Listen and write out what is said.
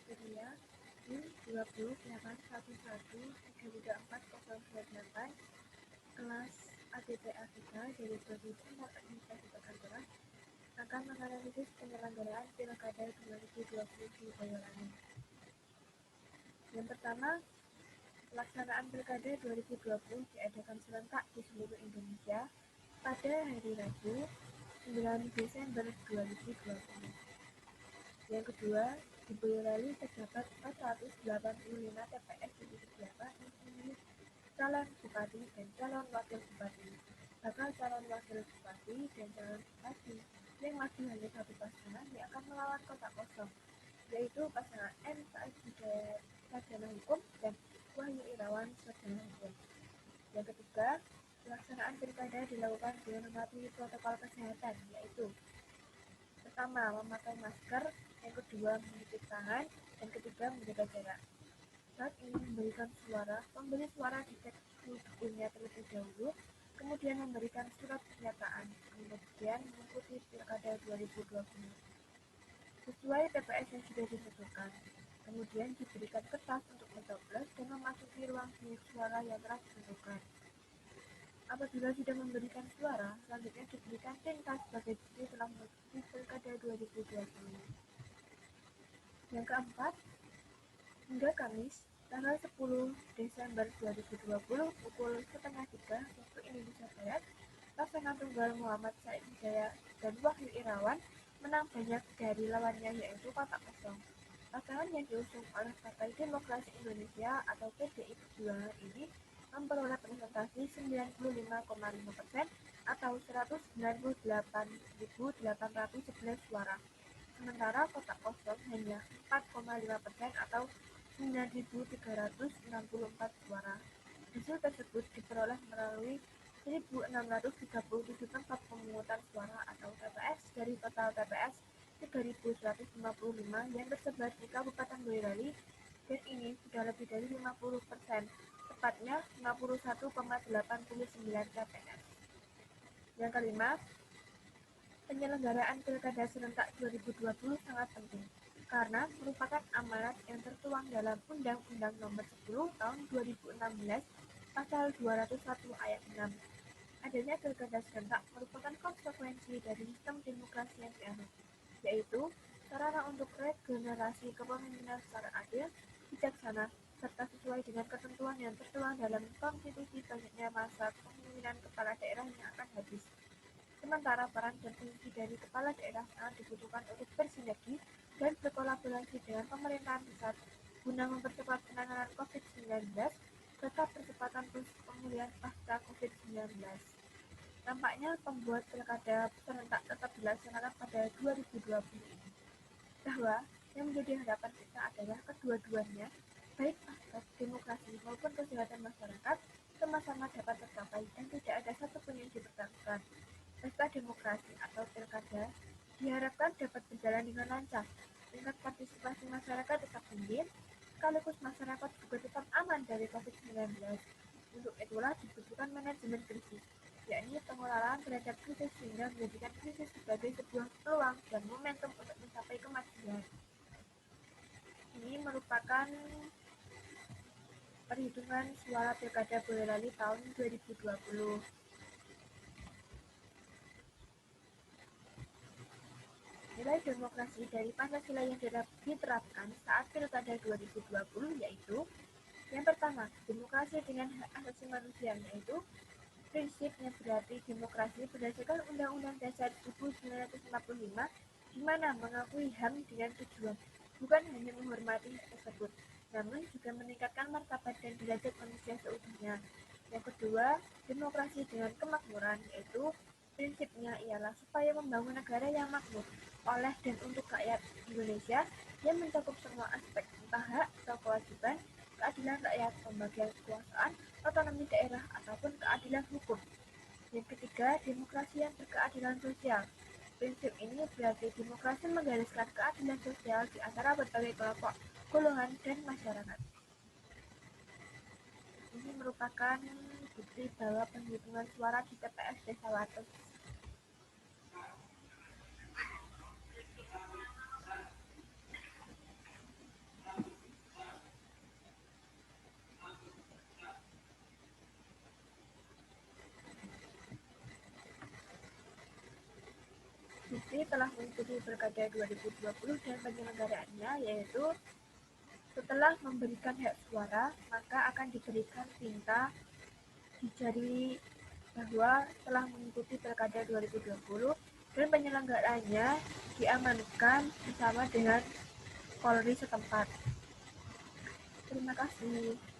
Wikipedia di 281133408 kelas ADPA 3 dari Prodi Teknik Administrasi Perkantoran akan menganalisis penyelenggaraan Pilkada 2020 di Boyolali. Yang pertama, pelaksanaan Pilkada 2020 diadakan serentak di seluruh Indonesia pada hari Rabu 9 Desember 2020. Yang kedua, di Boyolali terdapat 485 TPS yang disediakan untuk memilih calon bupati dan calon wakil bupati. Bakal calon wakil bupati dan calon bupati yang maju hanya satu pasangan yang akan melawan kotak kosong, yaitu pasangan M. Said Hidayat Sarjana Hukum dan Wahyu Irawan Sarjana Hukum. Yang ketiga, pelaksanaan pilkada dilakukan dengan mematuhi protokol kesehatan, yaitu pertama, memakai masker, yang kedua, mencuci tangan, dan ketiga, menjaga jarak. Saat ingin memberikan suara, pemberi suara dicek suhu tubuhnya terlebih dahulu, kemudian memberikan surat pernyataan, kemudian mengikuti Pilkada 2020 sesuai TPS yang sudah ditentukan. Kemudian diberikan kertas untuk mencoblos dan memasuki ruang bilik suara yang telah ditentukan. Apabila sudah memberikan suara, selanjutnya diberikan tinta sebagai bukti telah mengikuti Pilkada 2020. Yang keempat, hingga Kamis, tanggal 10 Desember 2020 pukul 2:30 waktu Indonesia Barat, pasangan tunggal Muhammad Said Hidayat dan Wahyu Irawan menang banyak dari lawannya, yaitu kotak kosong. Pasangan yang diusung oleh Partai Demokrasi Indonesia atau PDI Perjuangan ini memperoleh presentasi 95,5% atau 198.811 suara. Sementara kotak kosong hanya 4,5% atau 9.364 suara. Hasil tersebut diperoleh melalui 1.637 tempat pemungutan suara atau TPS dari total TPS 3.155 yang tersebar di Kabupaten Boyolali, dan ini sudah lebih dari 50%, tepatnya 51,89 TPS. Yang kelima, penyelenggaraan Pilkada serentak 2020 sangat penting karena merupakan amanat yang tertuang dalam Undang-Undang Nomor 10 Tahun 2016 Pasal 201 Ayat 6. Adanya Pilkada serentak merupakan konsekuensi dari sistem demokrasi yang dianut, yaitu sarana untuk regenerasi kepemimpinan secara adil, bijaksana, serta sesuai dengan ketentuan yang tertuang dalam konstitusi. Banyaknya masa kepemimpinan kepala daerah yang akan habis. Sementara peran dan fungsi dari kepala daerah sangat dibutuhkan untuk bersinergi dan berkolaborasi dengan pemerintahan pusat guna mempercepat penanganan COVID-19 serta percepatan pemulihan pasca COVID-19. Nampaknya pembuat pilkada serentak tetap dilaksanakan pada 2020 ini, bahwa yang menjadi harapan kita adalah kedua-duanya, baik aspek demokrasi maupun kesehatan masyarakat, sama-sama dapat tercapai dan tidak ada satupun yang dipertaruhkan. Pesta demokrasi atau pilkada diharapkan dapat berjalan dengan lancar, tingkat partisipasi masyarakat tetap tinggi, sekaligus masyarakat juga tetap aman dari COVID-19. Untuk itulah dibutuhkan manajemen krisis, yakni pengelolaan terhadap krisis sehingga menjadikan krisis sebagai sebuah peluang dan momentum untuk mencapai kemajuan. Ini merupakan perhitungan suara Pilkada Boyolali tahun 2020. Nilai demokrasi dari Pancasila yang diterapkan saat Pilkada 2020 yaitu: yang pertama, demokrasi dengan hak asasi manusia, yaitu prinsip yang berarti demokrasi berdasarkan Undang-Undang Dasar 1945, di mana mengakui HAM dengan tujuan bukan hanya menghormati hak tersebut, namun juga meningkatkan martabat dan derajat manusia seutuhnya. Yang kedua, demokrasi dengan kemakmuran, yaitu prinsipnya ialah supaya membangun negara yang makmur oleh dan untuk rakyat Indonesia yang mencakup semua aspek, entah hak atau kewajiban, keadilan rakyat, pembagian kekuasaan, otonomi daerah, ataupun keadilan hukum. Yang ketiga, demokrasi yang berkeadilan sosial. Prinsip ini berarti demokrasi menggariskan keadilan sosial di antara berbagai kelompok, golongan, dan masyarakat. Ini merupakan bukti bahwa penghitungan suara di TPS Desa Wates. Polri telah mengikuti Pilkada 2020 dan penyelenggaraannya, yaitu setelah memberikan hak suara, maka akan diberikan tinta di jari bahwa telah mengikuti Pilkada 2020 dan penyelenggaraannya diamankan bersama dengan Polri setempat. Terima kasih.